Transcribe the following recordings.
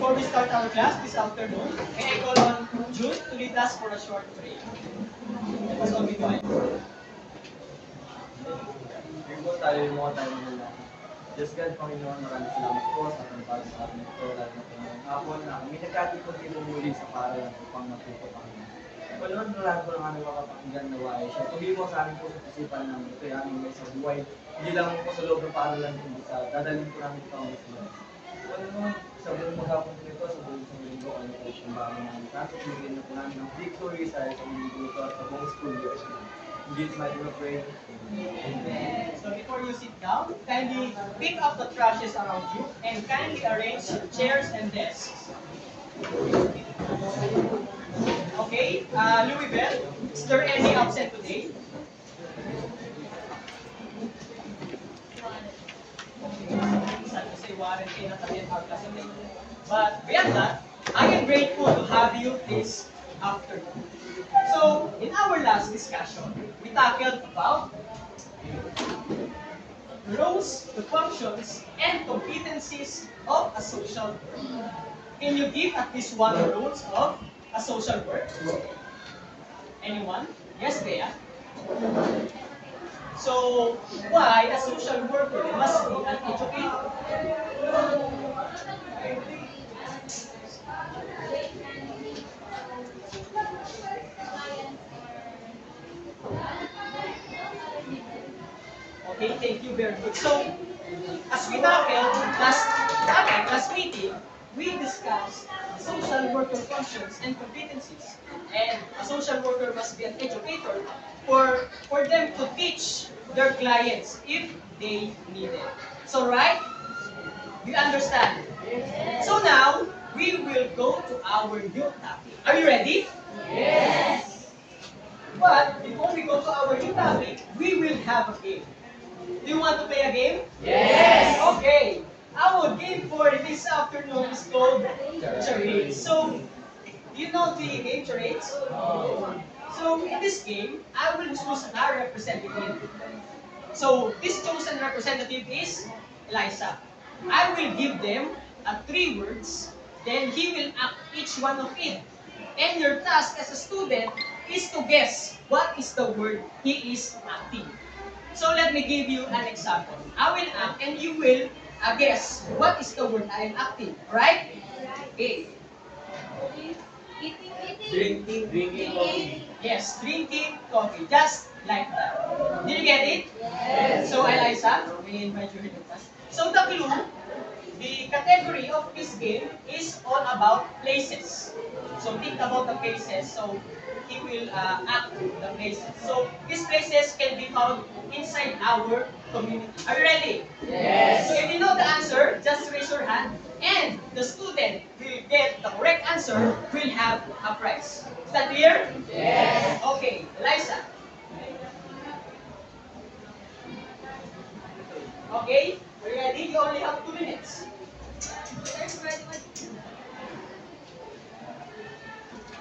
before we start our class this afternoon, may I call on June to lead us for a short prayer. Let us all be quiet. Bigyan po tayo yung mga tayo nila. Diyos God, Panginoon, maraming salamat po sa pagpapalala sa amin ito, lalo na po ngayong hapon na kami nagkatipon dito muli sa paralan upang matuto kami. Panginoon, lahat po ng aming makapakinggan na waay siya. Tuloy mo sa amin po sa isipan namin ito yung aming may sa buhay. Hindi lang po sa loob ng paralan, kundi sa dadalhin po namin ito ang Muslim. Panginoon, sa buong maghapon po ito, sa buong isang linggo, ano po siyang bagay namin. Kaso, bigyan na po namin ng victory sa isang linggo ito at sa buong school year. In Jesus' mighty name we pray. Amen. So before you sit down, kindly pick up the trashes around you and kindly arrange your chairs and desks. Okay, Louis Bell, is there any absent today? Sad to say Warren cannot attend our class today. But beyond that, I am grateful to have you this afternoon. So, in our last discussion, we tackled about the roles, the functions, and competencies of a social worker. Can you give at least one roles of a social worker? Anyone? Yes, Bea? So, why a social worker must be an educator? Okay, thank you very good. So, as we tackled last meeting, we discussed social worker functions and competencies. And a social worker must be an educator for them to teach their clients if they need it. So, right? You understand? Yes. So now, we will go to our new topic. Are you ready? Yes. But before we go to our new topic, we will have a game. Do you want to play a game? Yes! Okay. Our game for this afternoon is called Charades. So, do you know the game Charades? So, in this game, I will choose a representative. So, this chosen representative is Eliza. I will give them 3 words, then he will act each one of it. And your task as a student is to guess what is the word he is acting. So let me give you an example. I will act and you will guess what is the word I am acting. Right? Okay. Drinking coffee. Yes, drinking coffee. Just like that. Did you get it? Yes. So Eliza, we invite you here to class. So the clue, the category of this game is all about places. So think about the places. So he will act the places. So these places can be found inside our community. Are you ready? Yes. So if you know the answer, just raise your hand. And the student will get the correct answer, will have a prize. Is that clear? Yes. Okay, Eliza. Okay, are you ready? You only have 2 minutes.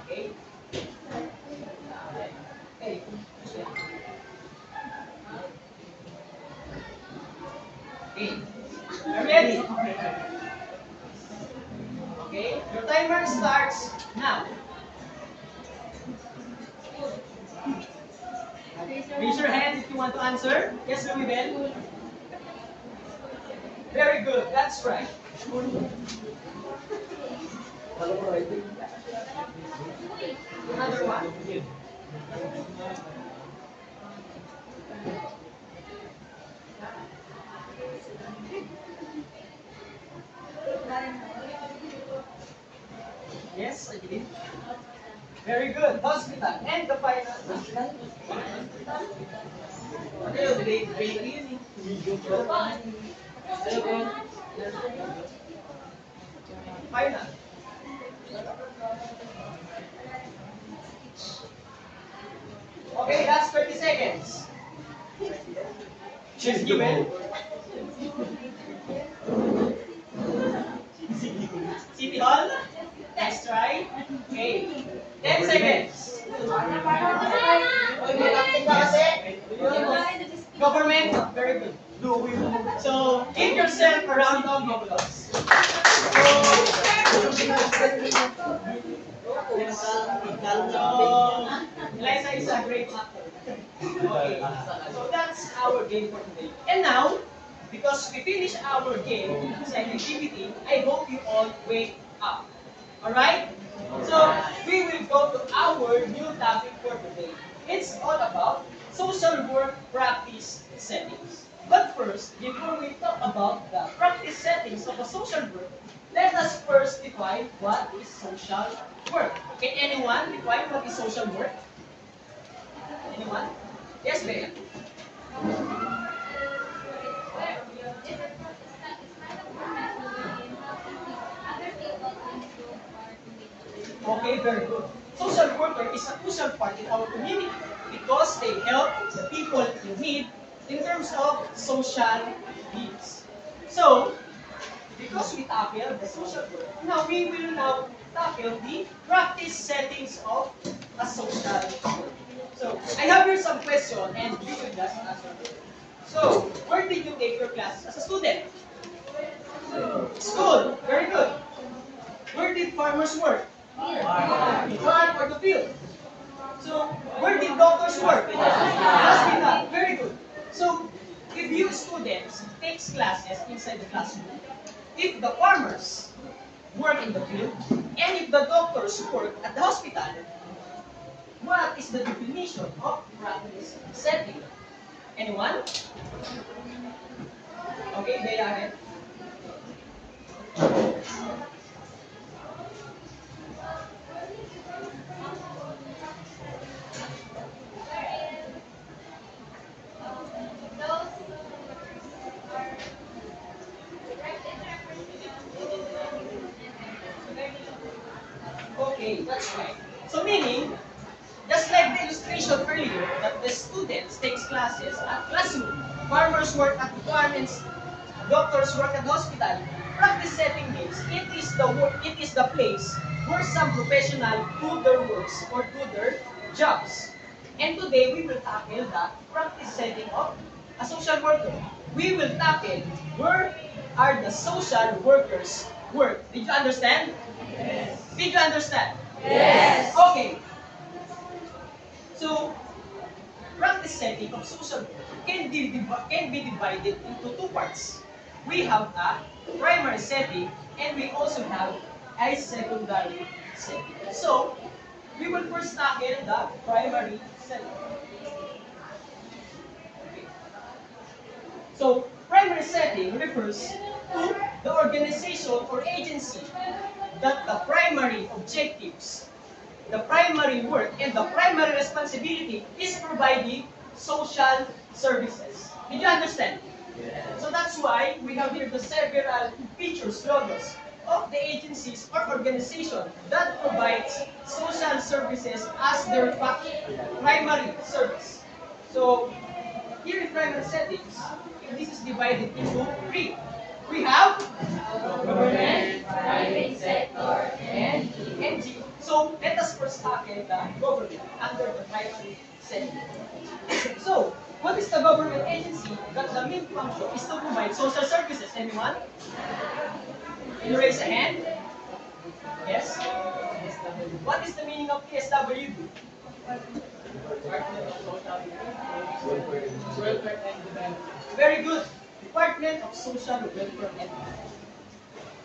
Okay. Hey. Okay. Are you ready? Okay. Your timer starts now. Raise your hand if you want to answer. Yes, Louis Bell? Very good. That's right. Another one. Yes, I believe. Very good. Hospital. And the final. Final. Okay, that's 30 seconds. Cheers, given. City Hall. Let's try. Okay. 10 seconds. Government. Very good. So, give yourself a round of applause. So, So, Eliza is a great actor. Okay. So that's our game for today. And now, because we finish our game, second activity, I hope you all wake up. Alright? So, we will go to our new topic for today. It's all about social work practice settings. But first, before we talk about the practice settings of a social work, let us first define what is social work. Can anyone define what is social work? Anyone? Yes, Bea. Okay, very good. Social worker is a crucial part in our community because they help the people in need in terms of social needs. So, because we tackle the social work, now we will now tackle the practice settings of a social work. So, I have here some questions and you will just answer them. So, where did you take your classes as a student? School. Very good. Where did farmers work? Farm or the field. So, where did doctors work? Hospital. Very good. So, if you students takes classes inside the classroom, if the farmers work in the field, and if the doctors work at the hospital, what is the definition of practice setting? Anyone? Okay, they are it. Okay, that's right. So meaning, just like the illustration earlier, that the students takes classes at classroom, farmers work at the farms, doctors work at the hospital. Practice setting means it is the place where some professional do their works or do their jobs. And today we will tackle the practice setting of a social worker. We will tackle where are the social workers work. Did you understand? Yes. Did you understand? Yes. Okay. So, practice setting of social work can be divided into two parts. We have a primary setting and we also have a secondary setting. So, we will first tackle the primary setting. Okay. So, primary setting refers to the organization or agency that the primary objectives, the primary work, and the primary responsibility is providing social services. Did you understand? Yes. So that's why we have here the several features, logos of the agencies or organization that provides social services as their primary service. So here in primary settings, this is divided into three. We have government, private sector, and NGO. So let us first tackle the government under the primary setting. So, what is the government agency that the main function is to provide social services? Anyone? Can you raise a hand? Yes? What is the meaning of PSWD? Very good. Department of Social Welfare and Development.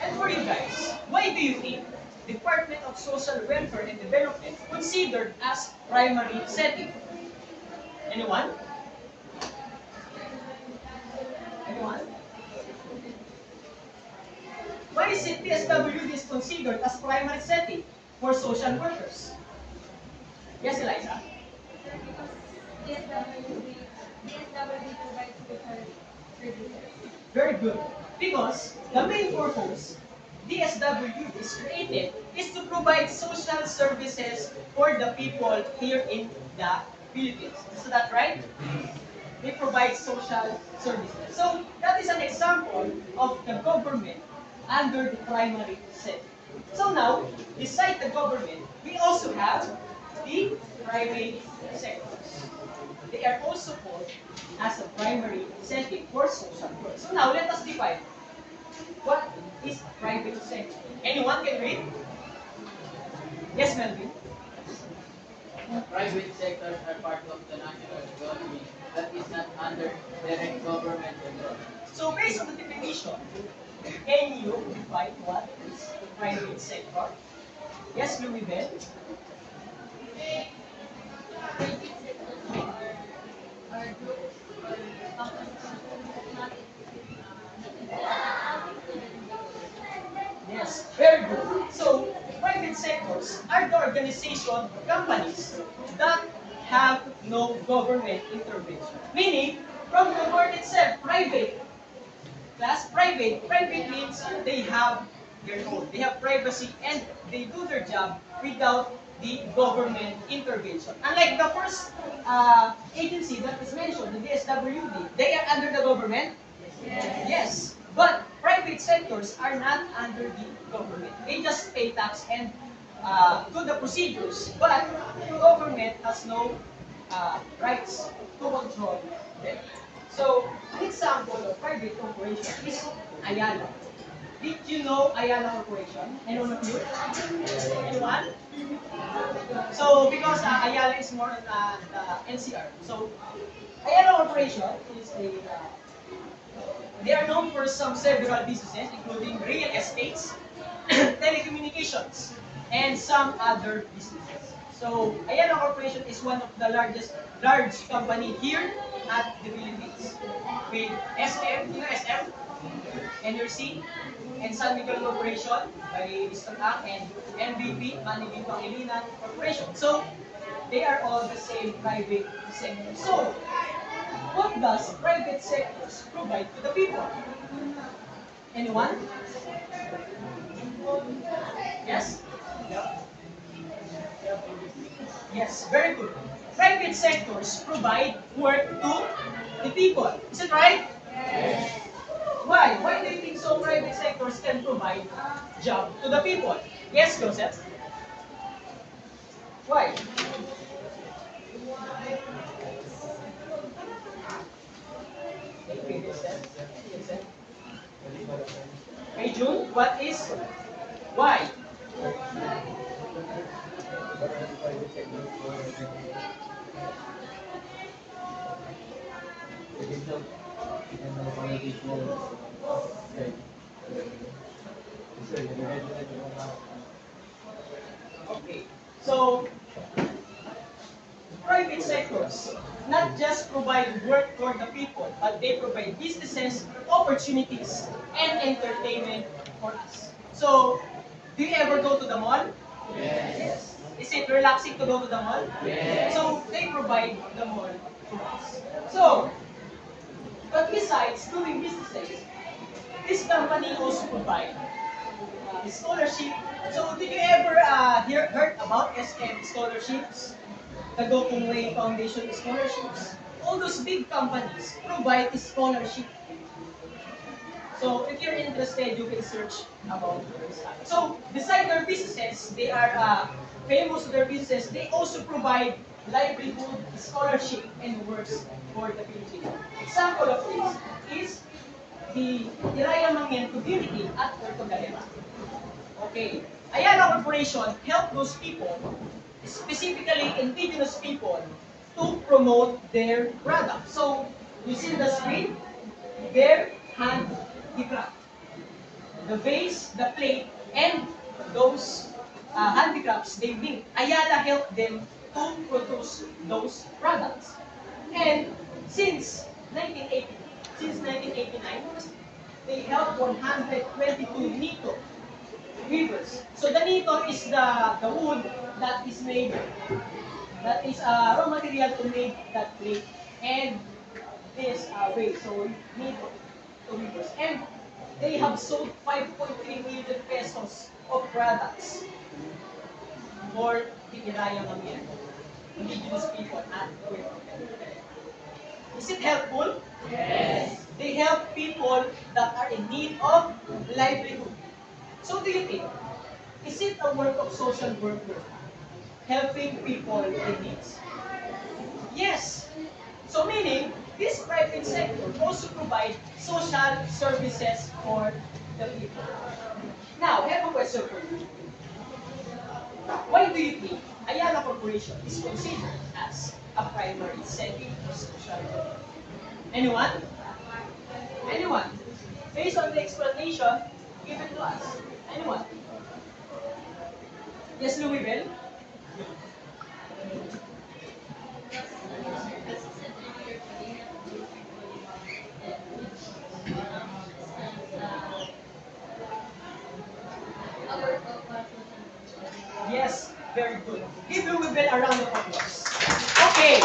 And for you guys, why do you think Department of Social Welfare and Development considered as primary setting? Anyone? Anyone? Why is it PSWD is considered as primary setting for social workers? Yes, Eliza? PSWD provides social services. Very good. Because the main purpose DSWD is created is to provide social services for the people here in the Philippines. Is that right? They provide social services. So that is an example of the government under the primary setting. So now, beside the government, we also have the private sectors. They are also called as a primary setting for social work. So now, let us define what is private sector. Anyone can read? Yes, Melvin? Private sectors are part of the national economy that is not under direct government control. So based on the definition, can you define what is the private sector? Yes, Louis Bell? Private sectors are groups or companies not Yes, very good. So, private sectors are the organization or companies that have no government intervention. Meaning, from the word itself, private, private means they have their own. They have privacy and they do their job without the government intervention. Unlike the first agency that was mentioned, the DSWD, they are under the government. Yes, but private sectors are not under the government. They just pay tax and do the procedures, but the government has no rights to control them. So, an example of private corporation is Ayala. Did you know Ayala Corporation? Anyone of you? Anyone? So, because Ayala is more on the NCR, so Ayala Corporation is they are known for several businesses, including real estates, telecommunications, and some other businesses. So, Ayala Corporation is one of the large company here at the Philippines. With SM, you know SM? NRC, and San Miguel Corporation by Mr. Ang, and MVP, Manny Pangilinan Corporation. So, they are all the same private sector. So, what does private sectors provide to the people? Anyone? Yes? Yes, very good. Private sectors provide work to the people. Is it right? Yes. Why? Why do you think so private sectors can provide job to the people? Yes, Joseph? Why? Hey June, what is why? Okay, so private sectors not just provide work for the people, but they provide businesses, opportunities, and entertainment for us. So, do you ever go to the mall? Yes. Is it relaxing to go to the mall? Yes. So, they provide the mall to us. So, but besides doing businesses, this company also provide scholarship. So, did you ever heard about SM scholarships? The Gokong Way Foundation scholarships. All those big companies provide scholarship. So if you're interested, you can search about this. So beside their businesses, they are famous to their businesses. They also provide livelihood, scholarship, and works for the Philippines. Example of this is the Iraya Mangyan community at Puerto Galera. Okay, Ayala Corporation help those people, specifically indigenous people, to promote their product. So, you see the screen, their handicraft. The vase, the plate, and those handicrafts they make. Ayala helped them to produce those products. And since 1989, they helped 122 Nito weavers. So the Nito is the wood that is made, that is raw material to make that plate and this way. So Nito to weavers. And they have sold 5.3 million pesos of products for the Iraya Mangyan, indigenous people at Puerto Galera. Is it helpful? Yes. They help people that are in need of livelihood. So do you think, is it a work of social worker helping people in needs? Yes. So meaning, this private sector also provide social services for the people. Now, I have a question for you. Why do you think Ayala Corporation is considered as a primary setting for social work? Anyone? Anyone? Based on the explanation given to us. Anyone? Yes, Louis Bell? As I said earlier, they have to do which our social. Yes, very good. Give Louis Bell a round of applause. Okay.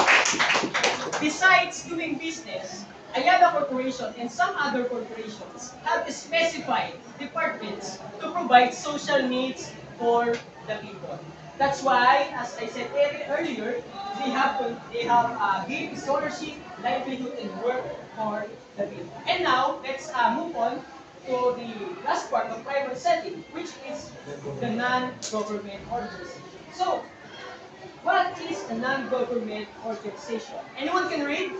Besides doing business, Ayala Corporation and some other corporations have specified departments to provide social needs for the people. That's why, as I said earlier, they have give scholarship, livelihood, and work for the people. And now let's move on to the last part of private setting, which is the non-government organization. So, what is a non-government organization? Anyone can read?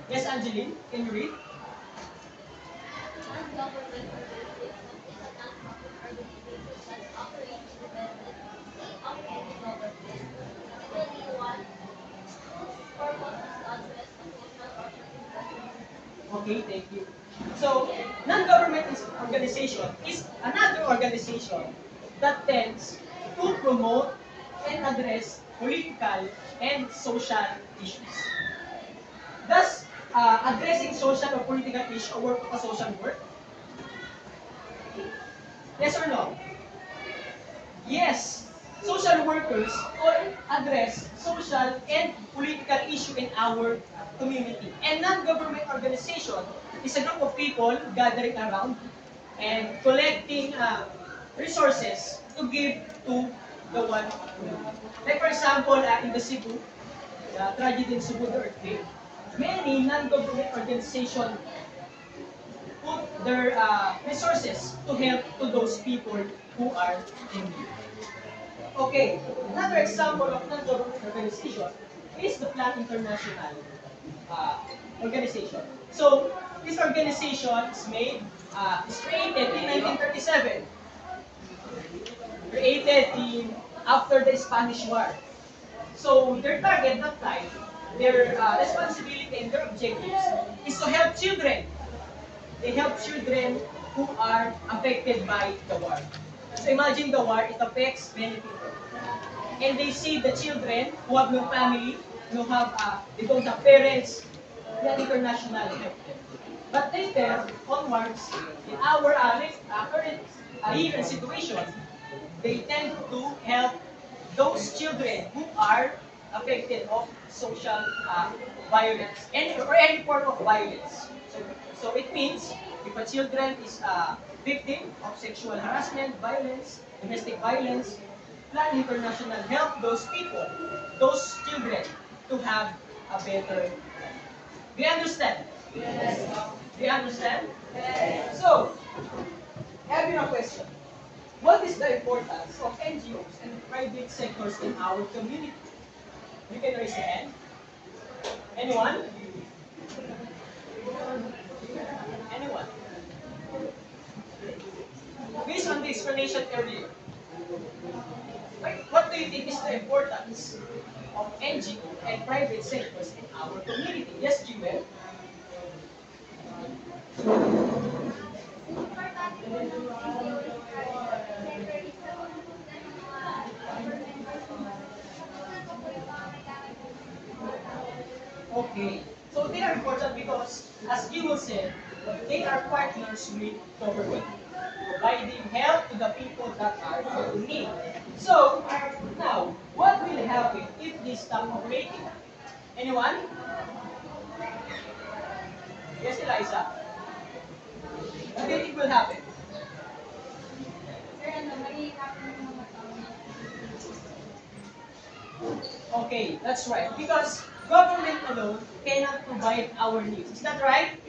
Yes, Angeline, can you read? Non-government organization is a non-profit organization that operates independently of any government. Typically, one purpose is to address the social or political needs. Okay, thank you. So, non-government organization is another organization that tends to promote and address political and social issues. Does addressing social or political issue work of a social work? Yes or no? Yes. Social workers will address social and political issue in our community. And non-government organization is a group of people gathering around and collecting resources to give to the one. Like for example, in the Cebu, the tragedy in Cebu, the earthquake, many non-government organizations put their resources to help to those people who are in need. Okay, another example of non-government organization is the Plan International organization. So, this organization is created in 1937. Created after the Spanish War. So, their target that time, their responsibility and their objectives is to help children. They help children who are affected by the war. So imagine the war, it affects many people. And they see the children who have no family, they don't have parents, the international help them. But later, onwards, in our current even situation, they tend to help those children who are affected of social violence or any form of violence. So it means if a children is a victim of sexual harassment, violence, domestic violence, Plan International help those people, those children, to have a better life. Do you understand? Yes. Do you understand? Yes. So, I have a question. What is the importance of NGOs and private sectors in our community? You can raise your hand. Anyone? Anyone? Based on the explanation earlier, what do you think is the importance of NGO and private sectors in our community? Yes, Jewel? Okay. So they are important because, as Jewel said, they are partners with government, providing help to the people that are in need. So, now, what will happen if they stop operating? Anyone? Yes, Eliza? What do you think will happen? Okay, that's right. Because government alone cannot provide our needs. Is that right?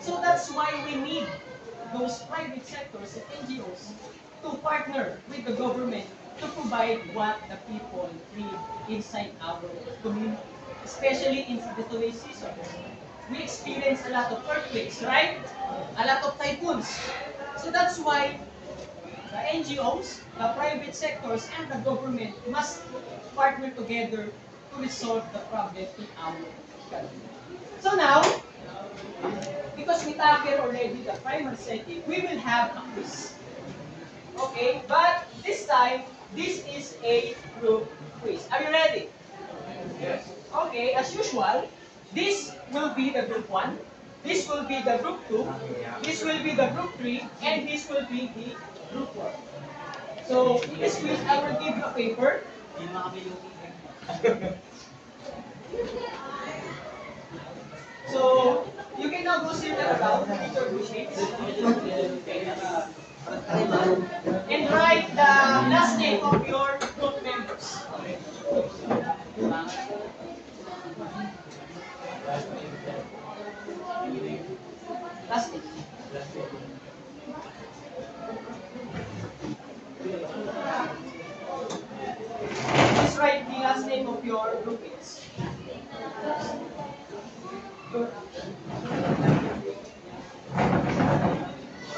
So that's why we need those private sectors and NGOs to partner with the government to provide what the people need inside our community, especially in the tourist season. We experience a lot of earthquakes, right? A lot of typhoons. So that's why the NGOs, the private sectors, and the government must partner together to resolve the problem in our country. So now, because we tackled already the primary setting, we will have a quiz. Okay, but this time, this is a group quiz. Are you ready? Yes. Okay, as usual, this will be the group 1, this will be the group 2, this will be the group 3, and this will be the group 4. So, in this quiz, I will give you a paper. So, you can now go circle around with your group mates and write the last name of your group members. Last name. Please write the last name of your group mates.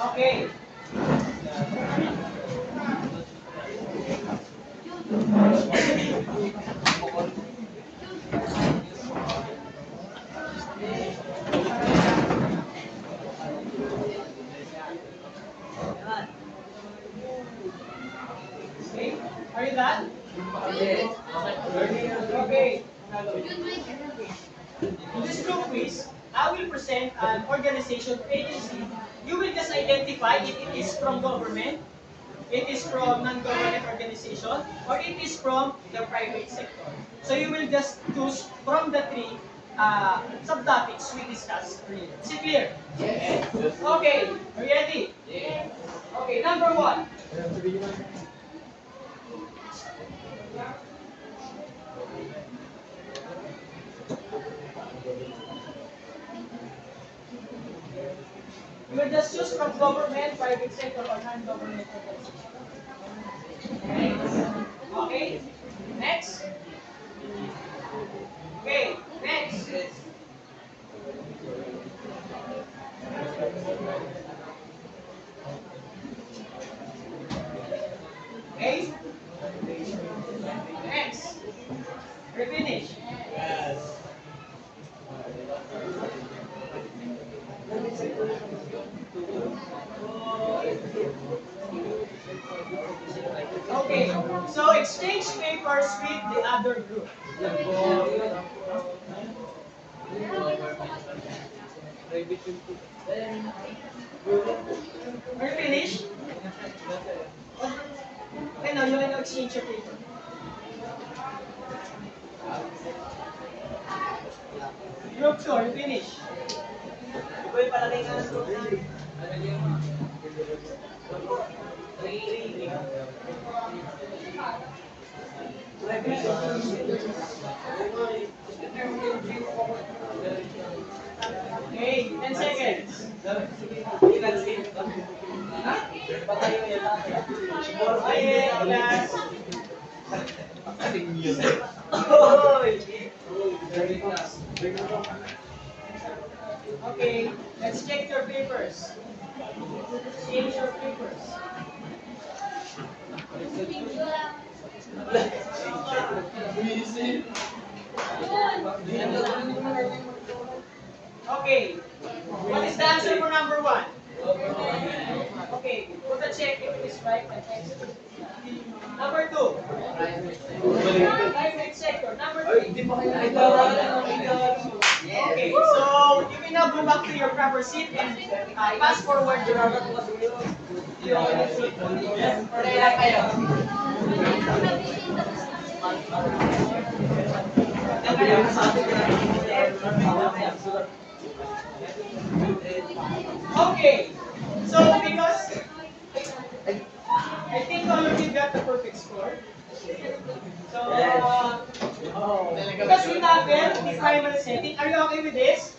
Okay. Okay. Are you done? Okay. In this group quiz, I will present an organization or agency. You will just identify if it is from government, it is from non-government organization, or it is from the private sector. So you will just choose from the three subtopics we discussed earlier. Is it clear? Yes. Okay. Are you ready? Yes. Okay, number 1. You will just choose from government, private sector, or non-government organization. Okay? Next. Okay, next. Okay? Next. We're finished. Yes. Okay, so exchange papers with the other group. Are you finished? Okay, now you can exchange your paper. Group 2, are you finished? Okay, 10 seconds. Okay, class. Okay, let's check your papers. Change your papers. Okay, what is the answer for number 1? Okay, put a check if it is right and next. Number 2, private sector. Number 3. Okay, so you can now go back to your proper seat and pass forward your Okay, so because I think all of you got the perfect score. So, because we tackled the primary setting, are you okay with this?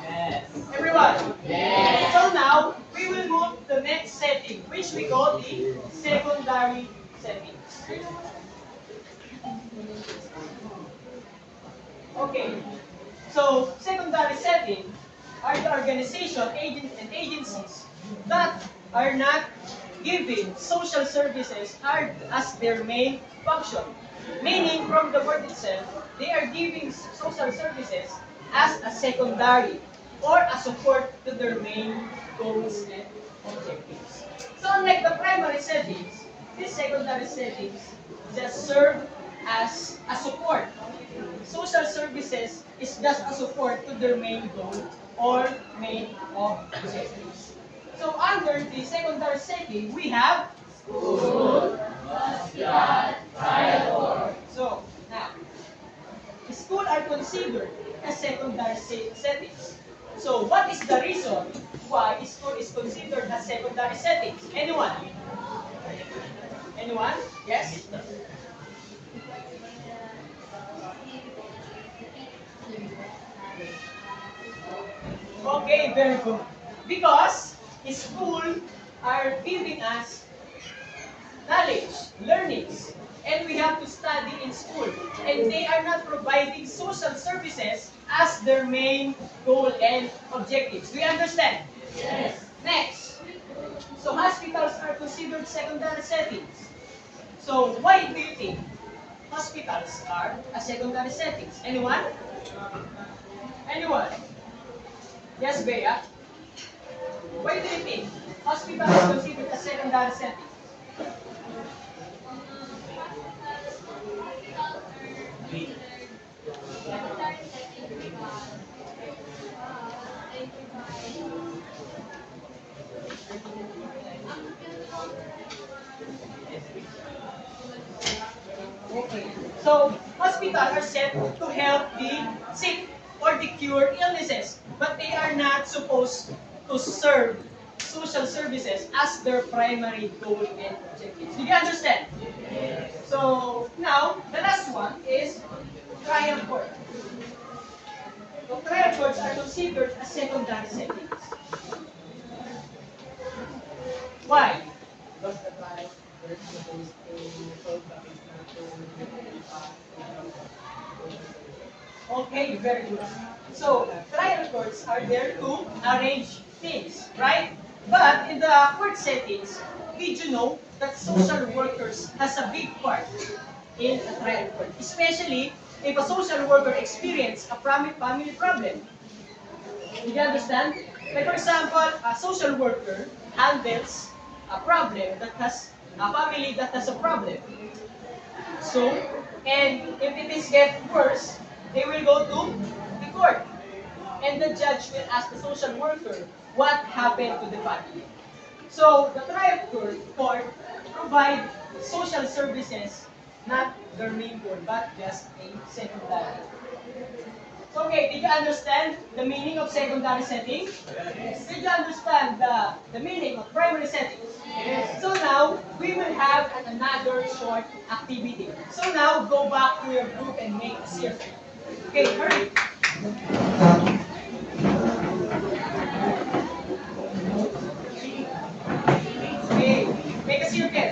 Yes. Everyone? Yes. So now, we will move to the next setting, which we call the secondary setting. Okay, so secondary setting are the organization, agents, and agencies that are not giving social services as their main function. Meaning, from the word itself, they are giving social services as a secondary or a support to their main goals and objectives. So unlike the primary settings, these secondary settings just serve as a support. Social services is just a support to their main goal or main objectives. So under the secondary setting, we have school, so now, school are considered as secondary settings. So what is the reason why school is considered as secondary settings? Anyone? Anyone? Yes? Okay, very good. Because school are giving us knowledge, learnings, and we have to study in school. And they are not providing social services as their main goal and objectives. Do you understand? Yes. Next. So hospitals are considered secondary settings. So why do you think hospitals are a secondary settings? Anyone? Anyone? Yes, Bea? Why do you think hospital is considered a secondary setting? Okay. So, hospitals are set to help the sick or the cure illnesses, but they are not supposed to serve social services as their primary goal and objectives. Do you understand? Yes. So, now, the last one is trial court. So, trial courts are considered as secondary settings. Why? Because the trial they're supposed to solve the case na Okay, very good. So, trial courts are there to arrange things, right? But in the court settings, did you know that social workers has a big part in a trial court? Especially if a social worker experience a family problem. Do you understand? Like for example, a social worker handles a problem that has a family that has a problem. So, and if it is get worse, they will go to the court. And the judge will ask the social worker what happened to the family. So, the trial court provide social services, not their main goal, but just a secondary. So, okay, did you understand the meaning of secondary setting? Yes. Did you understand the meaning of primary setting? Yes. So now, we will have another short activity. So now, go back to your group and make a circle. Okay, hurry. Okay, make a circle.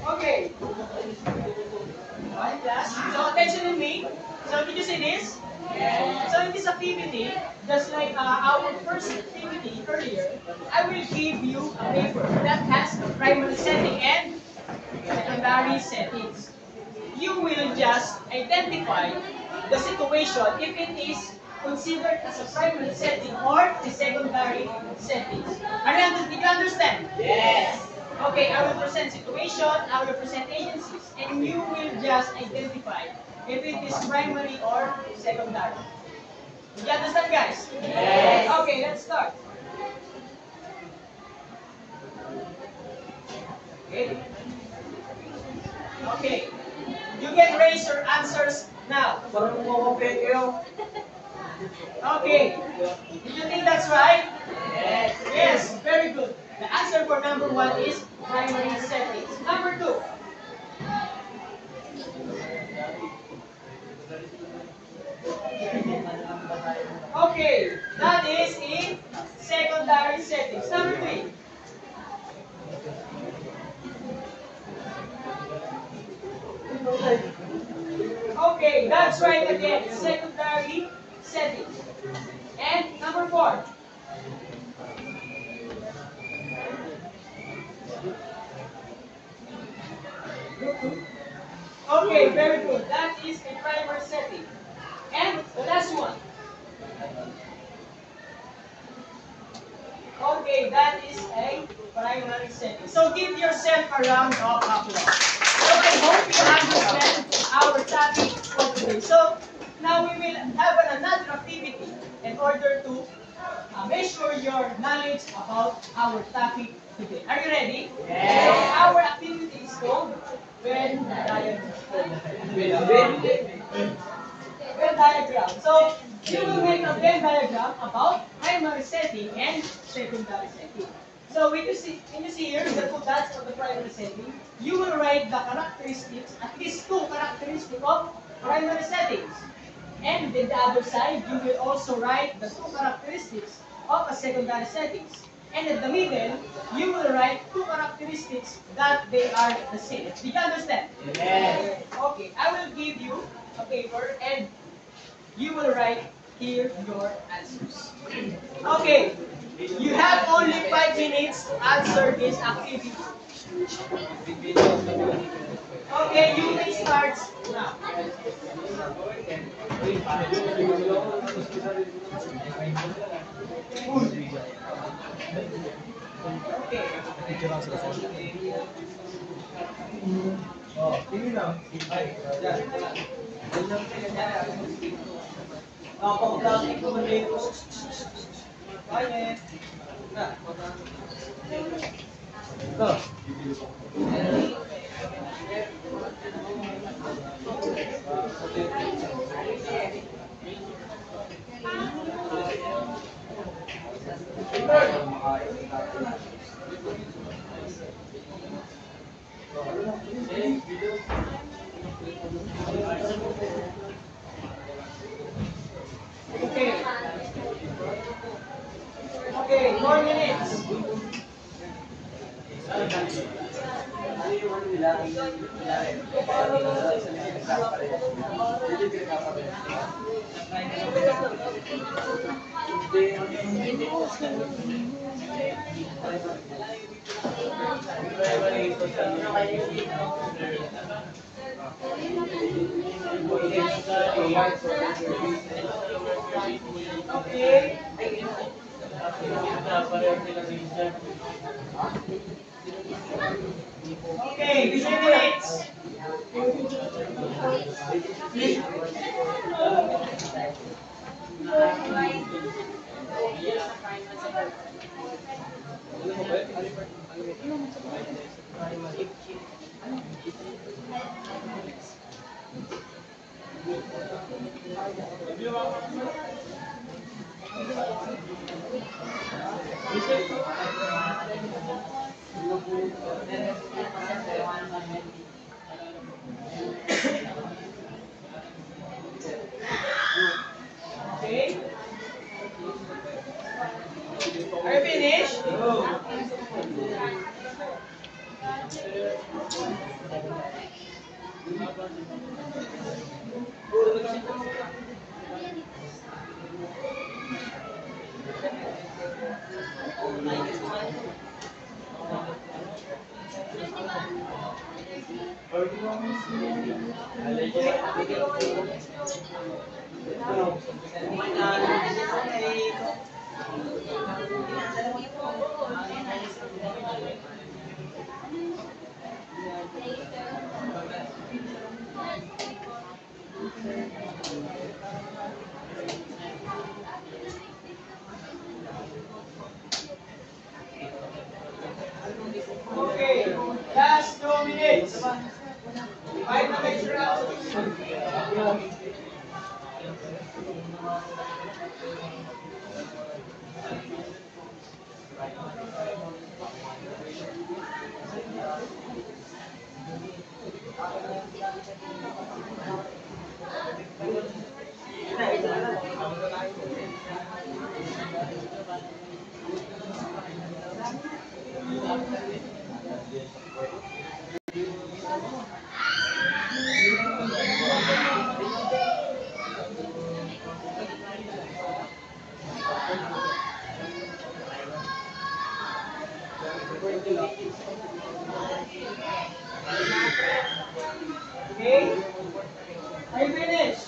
Okay. Alright, class. So attention to me. So did you see this? Yes. So in this activity, just like our first activity earlier, I will give you a paper that has a primary setting and secondary settings. You will just identify the situation if it is considered as a primary setting or a secondary setting. Did you understand? Yes. Okay, I will present situation, I will present agencies, and you will just identify if it is primary or secondary. Did you understand, guys? Yes. Okay, let's start. Okay. Okay. You can raise your answers now. Okay. Did you think that's right? Yes. Yes, very good. The answer for number 1 is primary settings. Number 2. Okay, that is in secondary settings. Number 3. Okay, that's right again. Secondary settings. And number 4. Okay, very good. That is a primary setting. And the last one. Okay, that is a primary setting. So give yourself a round of applause. Okay, hope you understand our topic for today. So now we will have another activity in order to measure your knowledge about our topic today. Are you ready? Yes. Our activity is called Venn diagram. Venn diagram. So you will make a Venn diagram about primary setting and secondary setting. So when you see here the two dots of the primary setting, you will write the characteristics, at least two characteristics of primary settings. And then the other side, you will also write the two characteristics of a secondary settings. And in the middle, you will write two characteristics that they are the same. Do you understand? Yes. Okay, I will give you a paper and you will write here your answers. Okay, you have only 5 minutes to answer this activity. Okay, you may start now. Okay. Oh, tingin lang. Ay, yan. Pag-plastic ko mali. Kaya. Na. Ito. Okay. Okay, 4 minutes. Okay. Okay, 3 minutes. Okay. Are you finished? Okay, last 2 minutes. 5 na lecture hours. Okay? Are you finished?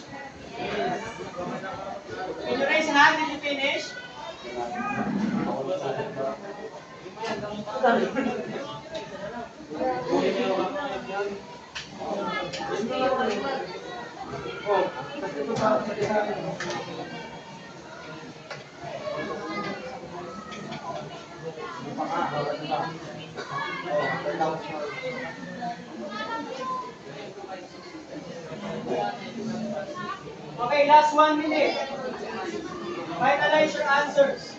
Can you raise your hand? Did you finish? Okay, last 1 minute. Finalize your answers.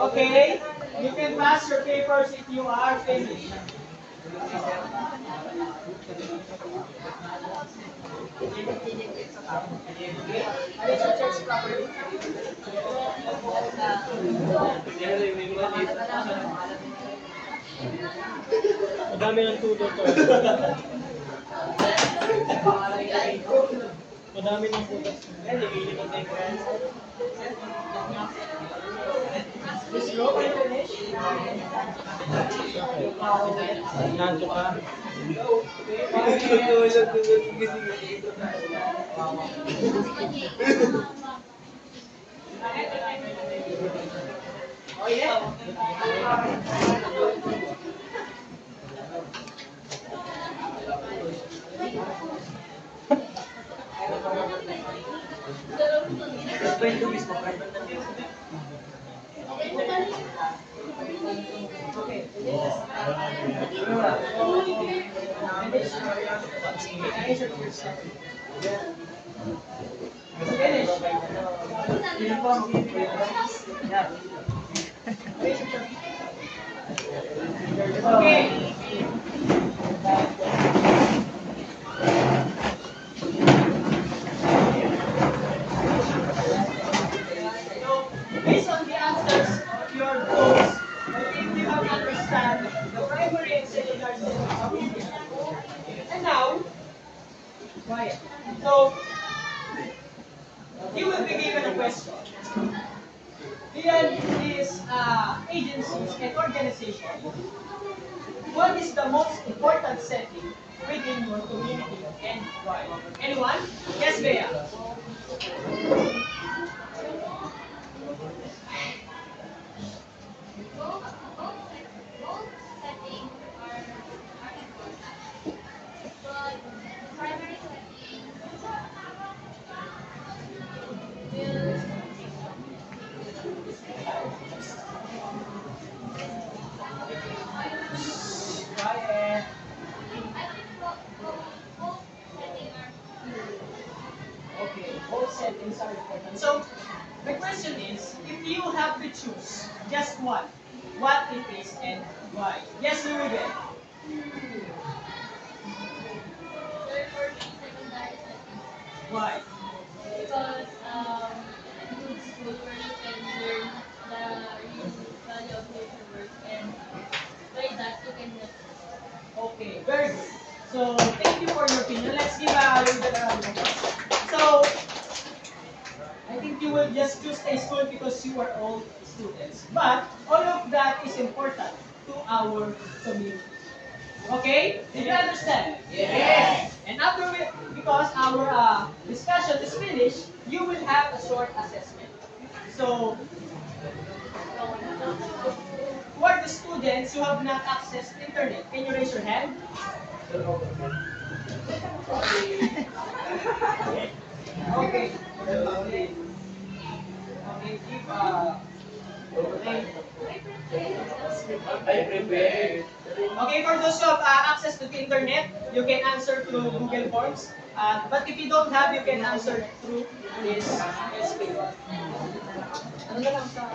Okay, you can pass your papers if you are finished. Arrange your chairs properly. Madami ng tulo to. Madami ng tulo. Miss Ro, are you finished? Nanto ka. Oh yeah. Okay. Okay. So, based on the answers of your books, I think you have understand the primary and secondary systems of India. And now, quiet. So, you will be given a question. Beyond these agencies and organizations, what is the most important setting within your community and why? Anyone? Yes, Bea. Both settings are important. But primary setting will Quiet. both setting are Okay, both settings are important. So, the question is, if you have to choose just one, what it is and why? Yes, Louis. third or secondary setting. Why? Because good school where you can learn the real value of nature work, and by that you can help. Okay, very good. So, thank you for your opinion. Let's give a little bit of So, I think you will just choose a school because you are all students. But, all of that is important to our community. Okay? Did you understand? Yes! And after because our discussion is finished, you will have a short assessment. So, who are the students who have not accessed internet? Can you raise your hand? Okay. Okay, give I prepared. Okay, for those who have access to the internet, you can answer through Google Forms. But if you don't have, you can answer through this page. Ano na lang sa...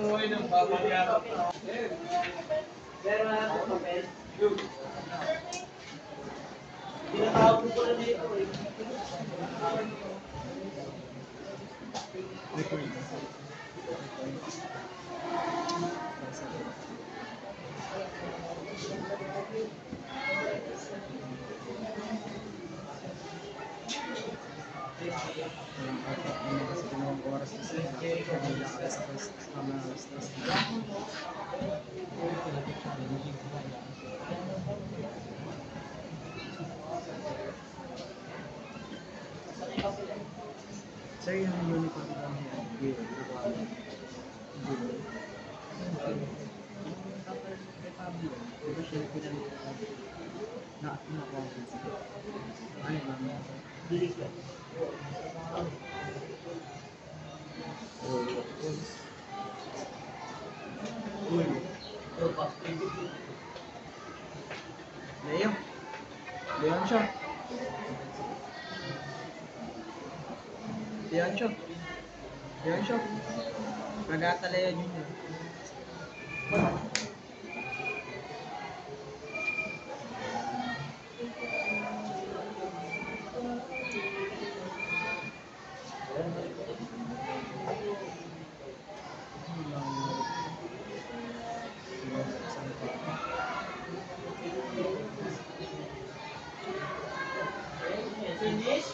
Uy, nang babagyarap. Meron na natin papel. Tinatawag ko na dito eh. Sir, yung uniform lang yan. Hindi. Di ba siya pinalitan na conference? Ano lang? Bilis lang. Uy. Leo. Leon siya. Leoncho. Leoncho. Pag-atalaya yun yun. Finish.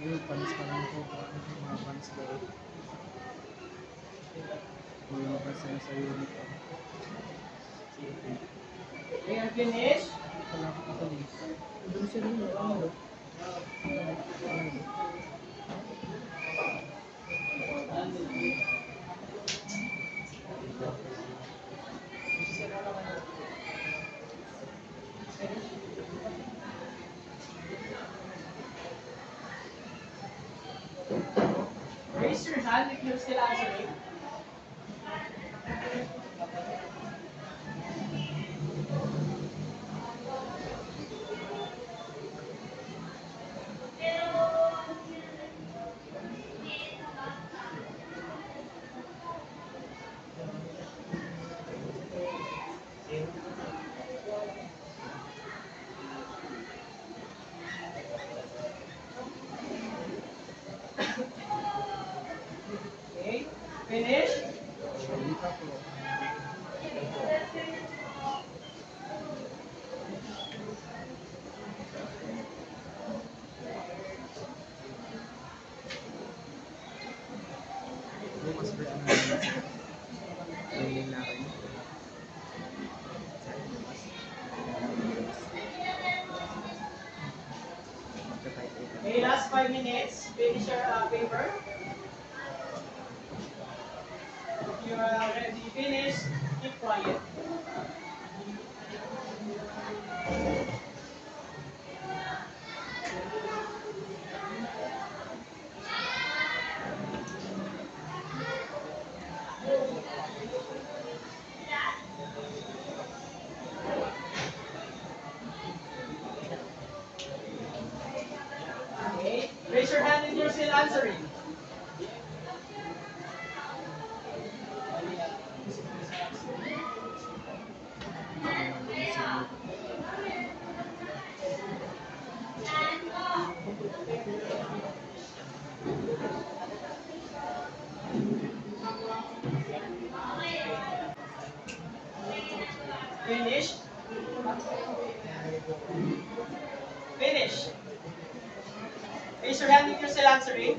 Yung panis pa lang po. Mga panis ko. Kung yung panis na sa uniform. Ayan, finish. Wala ko pa rin. Doon siya rin. Ano? Raise your hand if you're still answering. Okay, finish. Hindi pa po. Bukas ba ang yung laki? Okay, last 5 minutes. Finish your paper. If you are already finished, keep quiet. Raise your hand if you're still answering. Finish. Finish. Raise your hand if you're still answering.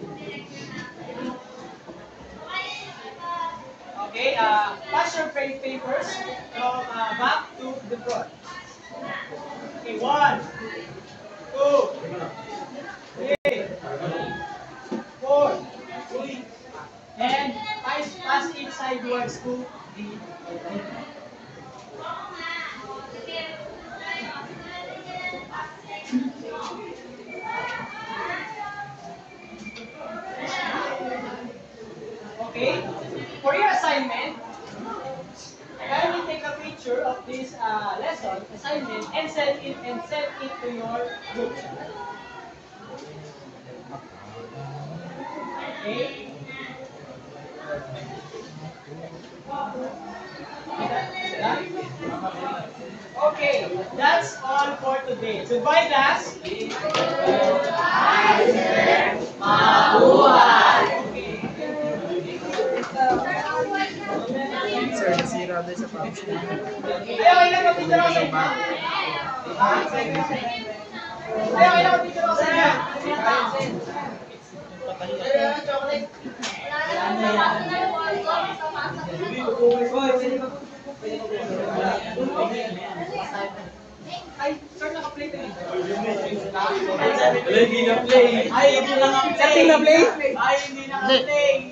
Okay, pass your papers from back to the front. Okay, 1, 2, 3, 4, and pass each sidewards to the Okay, for your assignment, kindly take a picture of this lesson assignment and send it to your group. Okay. Okay, that's all for today. Goodbye, class. Sir, nasira doon sa pump stand. Ayaw, ilang mag-picture ako sa inyo. Ayaw, ilang mag-picture ako sa inyo. Ay, sir, naka-play na rin. Wala, hindi na play. Ay, hindi naka-play. Ay, hindi naka-play.